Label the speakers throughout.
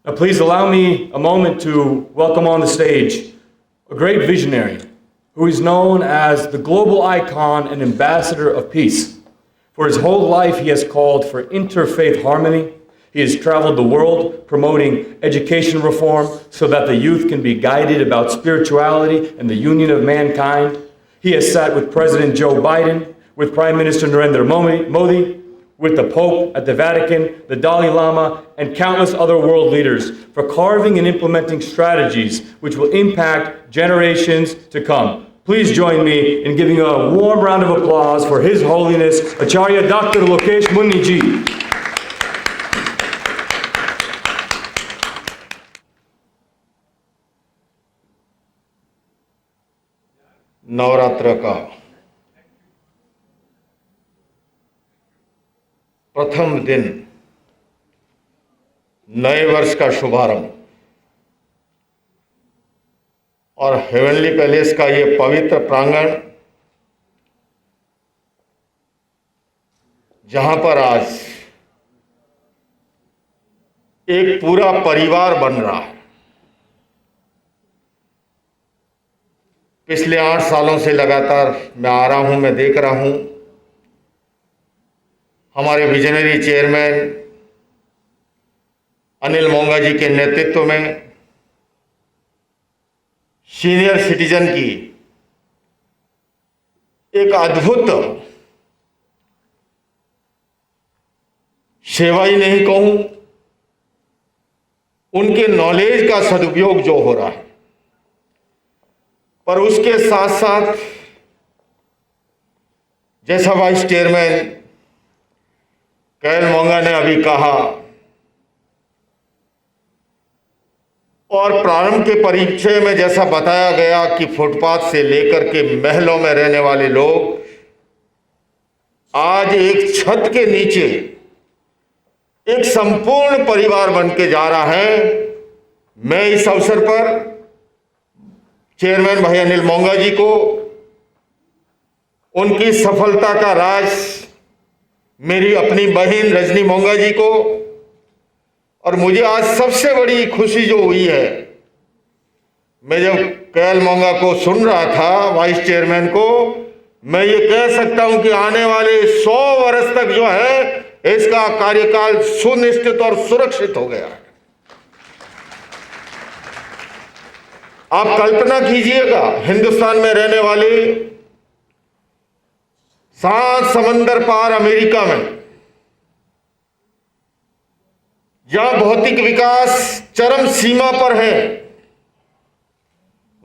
Speaker 1: Now, please allow me a moment to welcome on the stage a great visionary who is known as the global icon and ambassador of peace. For his whole life, he has called for interfaith harmony. He has traveled the world promoting education reform so that the youth can be guided about spirituality and the union of mankind. He has sat with President Joe Biden, with Prime Minister Narendra Modi, with the Pope at the Vatican, the Dalai Lama, and countless other world leaders for carving and implementing strategies which will impact generations to come. Please join me in giving a warm round of applause for His Holiness Acharya Dr. Lokesh Munni ji.
Speaker 2: Navratra का प्रथम दिन, नए वर्ष का शुभारंभ और heavenly palace का ये पवित्र प्रांगण, जहां पर आज एक पूरा परिवार बन रहा है। पिछले 8 सालों से लगातार मैं आ रहा हूं, मैं देख रहा हूं हमारे विजनरी चेयरमैन अनिल मोंगा जी के नेतृत्व में सीनियर सिटीजन की एक अद्भुत सेवा ही नहीं कहूं, उनके नॉलेज का सदुपयोग जो हो रहा है, पर उसके साथ साथ जैसा वाइस चेयरमैन कैल मोंगा ने अभी कहा और प्रारंभ के परिचय में जैसा बताया गया कि फुटपाथ से लेकर के महलों में रहने वाले लोग आज एक छत के नीचे एक संपूर्ण परिवार बन के जा रहा है। मैं इस अवसर पर चेयरमैन भाई अनिल मोंगा जी को उनकी सफलता का राज मेरी अपनी बहन रजनी मोंगा जी को, और मुझे आज सबसे बड़ी खुशी जो हुई है, मैं जब कैल मोंगा को सुन रहा था वाइस चेयरमैन को, मैं ये कह सकता हूं कि आने वाले 100 वर्ष तक जो है इसका कार्यकाल सुनिश्चित और सुरक्षित हो गया है। आप कल्पना कीजिएगा, हिंदुस्तान में रहने वाले 7 समंदर पार अमेरिका में, जहां भौतिक विकास चरम सीमा पर है,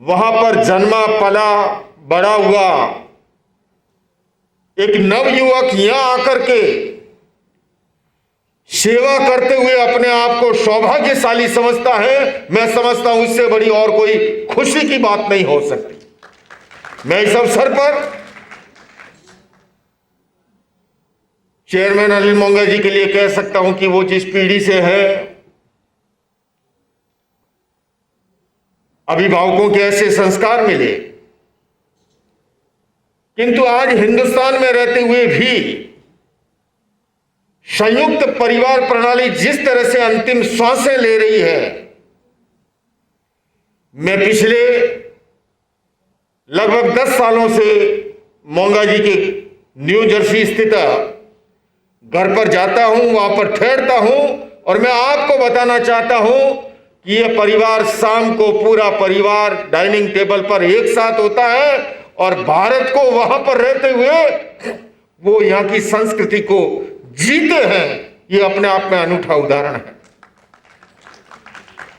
Speaker 2: वहां पर जन्मा पला बड़ा हुआ एक नवयुवक यहां आकर के सेवा करते हुए अपने आप को सौभाग्यशाली समझता है। मैं समझता हूं इससे बड़ी और कोई खुशी की बात नहीं हो सकती। मैं इस अवसर पर चेयरमैन अनिल मोंगा जी के लिए कह सकता हूं कि वो जिस पीढ़ी से है, अभिभावकों के ऐसे संस्कार मिले, किंतु आज हिंदुस्तान में रहते हुए भी संयुक्त परिवार प्रणाली जिस तरह से अंतिम श्वासें ले रही है, मैं पिछले लगभग 10 सालों से मोंगा जी के न्यू जर्सी स्थित घर पर जाता हूं, वहां पर ठहरता हूं, और मैं आपको बताना चाहता हूं कि यह परिवार शाम को पूरा परिवार डाइनिंग टेबल पर एक साथ होता है, और भारत को वहां पर रहते हुए वो यहां की संस्कृति को जीते हैं। ये अपने आप में अनूठा उदाहरण है।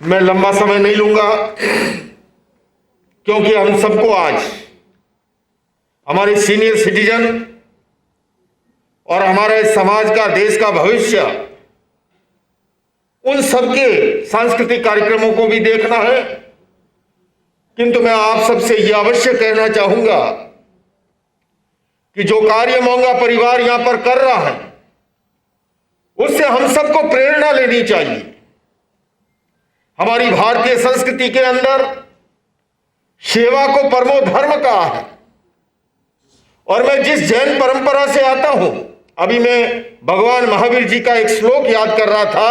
Speaker 2: मैं लंबा समय नहीं लूंगा, क्योंकि हम सबको आज हमारे सीनियर सिटीजन और हमारे समाज का, देश का भविष्य, उन सबके सांस्कृतिक कार्यक्रमों को भी देखना है। किंतु मैं आप सबसे यह अवश्य कहना चाहूंगा कि जो कार्य मोंगा परिवार यहां पर कर रहा है, उससे हम सबको प्रेरणा लेनी चाहिए। हमारी भारतीय संस्कृति के अंदर सेवा को परमो धर्म कहा है, और मैं जिस जैन परंपरा से आता हूं, अभी मैं भगवान महावीर जी का एक श्लोक याद कर रहा था,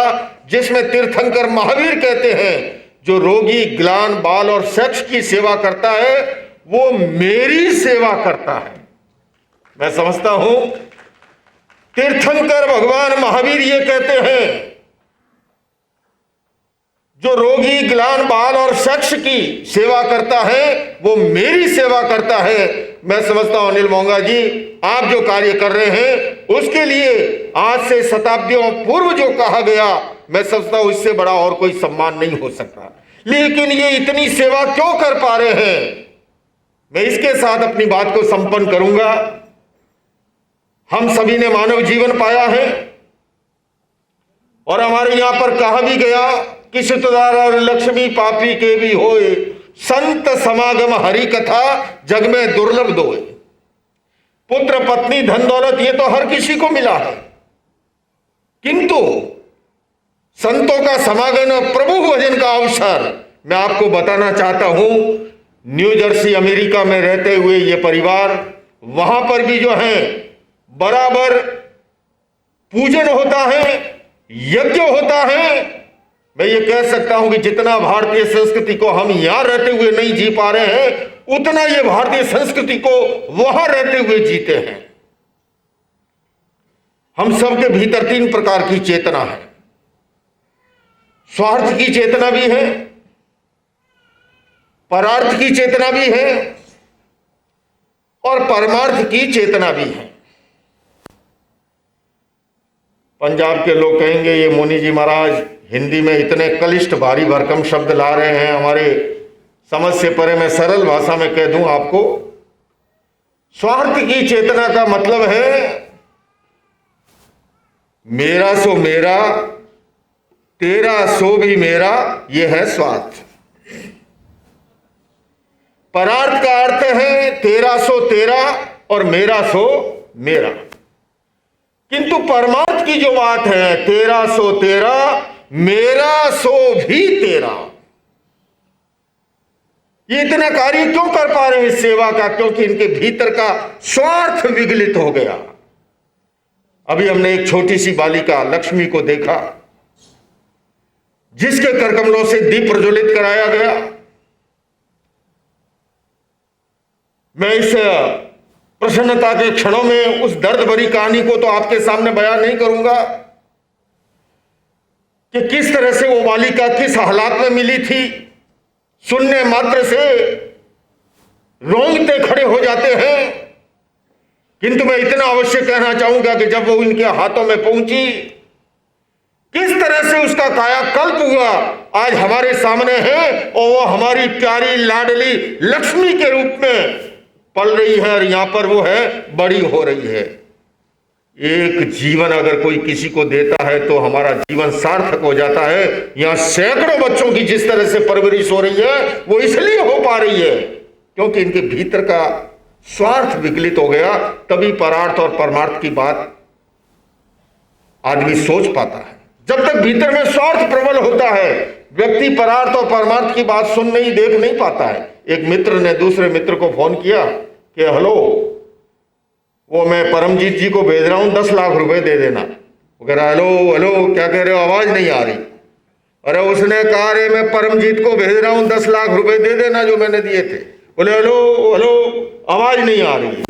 Speaker 2: जिसमें तीर्थंकर महावीर कहते हैं, जो रोगी, ग्लान, बाल और सेक्स की सेवा करता है वो मेरी सेवा करता है। मैं समझता हूं तीर्थंकर भगवान महावीर ये कहते हैं, जो रोगी, ग्लान, बाल और सेक्स की सेवा करता है वो मेरी सेवा करता है। मैं समझता हूं अनिल मोंगा जी, आप जो कार्य कर रहे हैं उसके लिए आज से शताब्दियों पूर्व जो कहा गया, मैं समझता हूं इससे बड़ा और कोई सम्मान नहीं हो सकता। लेकिन ये इतनी सेवा क्यों कर पा रहे हैं, मैं इसके साथ अपनी बात को संपन्न करूंगा। हम सभी ने मानव जीवन पाया है और हमारे यहां पर कहा भी गया कि सुतदार और लक्ष्मी पापी के भी होए, संत समागम हरि कथा जग में दुर्लभ दोए। पुत्र, पत्नी, धन दौलत ये तो हर किसी को मिला है, किंतु संतों का समागम और प्रभु भजन का अवसर मैं आपको बताना चाहता हूं। न्यू जर्सी अमेरिका में रहते हुए ये परिवार, वहां पर भी जो है बराबर पूजन होता है, यज्ञ होता है। मैं ये कह सकता हूं कि जितना भारतीय संस्कृति को हम यहां रहते हुए नहीं जी पा रहे हैं, उतना ये भारतीय संस्कृति को वहां रहते हुए जीते हैं। हम सबके भीतर 3 प्रकार की चेतना है। स्वार्थ की चेतना भी है, परार्थ की चेतना भी है और परमार्थ की चेतना भी है। पंजाब के लोग कहेंगे ये मुनि जी महाराज हिंदी में इतने क्लिष्ट भारी भरकम शब्द ला रहे हैं, हमारे समझ से परे। मैं सरल भाषा में कह दूं आपको, स्वार्थ की चेतना का मतलब है मेरा सो मेरा, तेरा सो भी मेरा, यह है स्वार्थ। परार्थ का अर्थ है तेरा सो तेरा और मेरा सो मेरा। किंतु परमार्थ की जो बात है, तेरा सो तेरा, मेरा सो भी तेरा। ये इतना कार्य क्यों कर पा रहे हैं इस सेवा का? क्योंकि इनके भीतर का स्वार्थ विगलित हो गया। अभी हमने एक छोटी सी बालिका लक्ष्मी को देखा, जिसके करकमलों से दीप प्रज्वलित कराया गया। मैं इस प्रसन्नता के क्षणों में उस दर्द भरी कहानी को तो आपके सामने बयान नहीं करूंगा कि किस तरह से वो बालिका किस हालात में मिली थी। सुनने मात्र से रोंगटे खड़े हो जाते हैं। किंतु मैं इतना अवश्य कहना चाहूंगा कि जब वो उनके हाथों में पहुंची, किस तरह से उसका कायाकल्प हुआ आज हमारे सामने है, और वो हमारी प्यारी लाडली लक्ष्मी के रूप में पल रही है और यहां पर वो है बड़ी हो रही है। एक जीवन अगर कोई किसी को देता है तो हमारा जीवन सार्थक हो जाता है। यहां सैकड़ों बच्चों की जिस तरह से परवरिश हो रही है, वो इसलिए हो पा रही है क्योंकि इनके भीतर का स्वार्थ विकलित हो गया। तभी परार्थ और परमार्थ की बात आदमी सोच पाता है। जब तक भीतर में स्वार्थ प्रबल होता है, व्यक्ति परार्थ और परमार्थ की बात सुन नहीं, देख नहीं पाता है। एक मित्र ने दूसरे मित्र को फोन किया कि हेलो, वो मैं परमजीत जी को भेज रहा हूं, 10 लाख रुपए दे देना। वो कह रहा हेलो हेलो क्या कह रहे हो, आवाज नहीं आ रही। अरे उसने कहा रे मैं परमजीत को भेज रहा हूं, 10 लाख रुपए दे देना जो मैंने दिए थे। बोले हेलो हेलो, आवाज नहीं आ रही।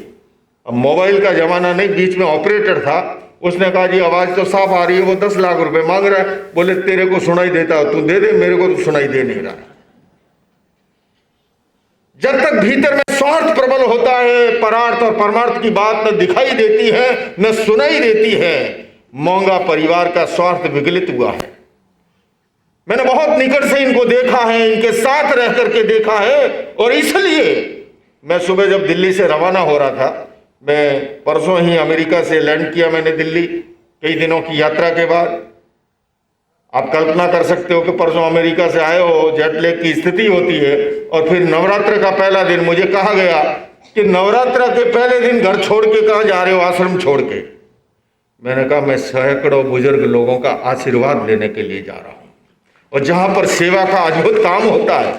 Speaker 2: अब मोबाइल का जमाना नहीं, बीच में ऑपरेटर था, उसने कहा जी आवाज तो साफ आ रही है, वो 10 लाख रुपए मांग रहा है। बोले तेरे को सुनाई देता हो तू दे दे, मेरे को तो सुनाई दे नहीं रहा। जब तक भीतर में स्वार्थ प्रबल होता है, परार्थ और परमार्थ की बात न दिखाई देती है न सुनाई देती है। मोंगा परिवार का स्वार्थ विगलित हुआ है। मैंने बहुत निकट से इनको देखा है, इनके साथ रह करके देखा है, और इसलिए मैं सुबह जब दिल्ली से रवाना हो रहा था, मैं परसों ही अमेरिका से लैंड किया मैंने दिल्ली, कई दिनों की यात्रा के बाद। आप कल्पना कर सकते हो कि परसों अमेरिका से आए हो, जेट लैग की स्थिति होती है, और फिर नवरात्र का पहला दिन मुझे कहा गया कि नवरात्र के पहले दिन घर छोड़ के कहाँ जा रहे हो, आश्रम छोड़ के। मैंने कहा मैं सैकड़ों बुजुर्ग लोगों का आशीर्वाद लेने के लिए जा रहा हूँ, और जहां पर सेवा का अद्भुत काम होता है।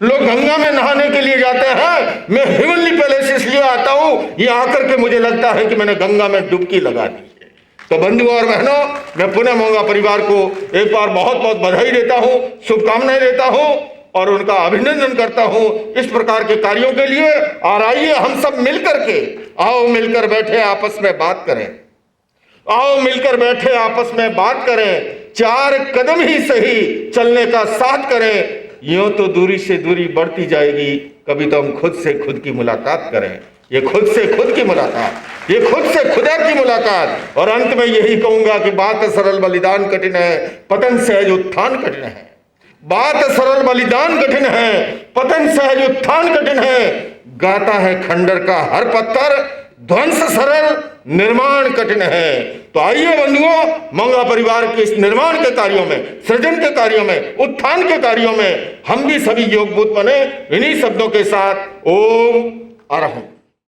Speaker 2: लोग गंगा में नहाने के लिए जाते हैं, मैं हेवनली पैलेस इसलिए आता हूं, ये आकर के मुझे लगता है कि मैंने गंगा में डुबकी लगा दी है। तो बंधुओं और बहनों, मैं पुनः मोंगा परिवार को एक बार बहुत बहुत बधाई देता हूं, शुभकामनाएं देता हूं और उनका अभिनंदन करता हूं इस प्रकार के कार्यों के लिए। और आइए हम सब मिलकर के, आओ मिलकर बैठे आपस में बात करें, आओ मिलकर बैठे आपस में बात करें, 4 कदम ही सही चलने का साथ करें। यूं तो दूरी से दूरी बढ़ती जाएगी, कभी तो हम खुद से खुद की मुलाकात करें। ये खुद से खुद की मुलाकात, ये खुद से खुदा की मुलाकात। और अंत में यही कहूंगा कि बात सरल बलिदान कठिन है, पतन सहज उत्थान कठिन है। बात सरल बलिदान कठिन है, पतन सहज उत्थान कठिन है। गाता है खंडर का हर पत्थर, ध्वंस सरल निर्माण कठिन है। तो आइए बंधुओं, मोंगा परिवार के इस निर्माण के कार्यों में, सृजन के कार्यों में, उत्थान के कार्यों में हम भी सभी योगभूत बने। इन्हीं शब्दों के साथ ओम अरहम।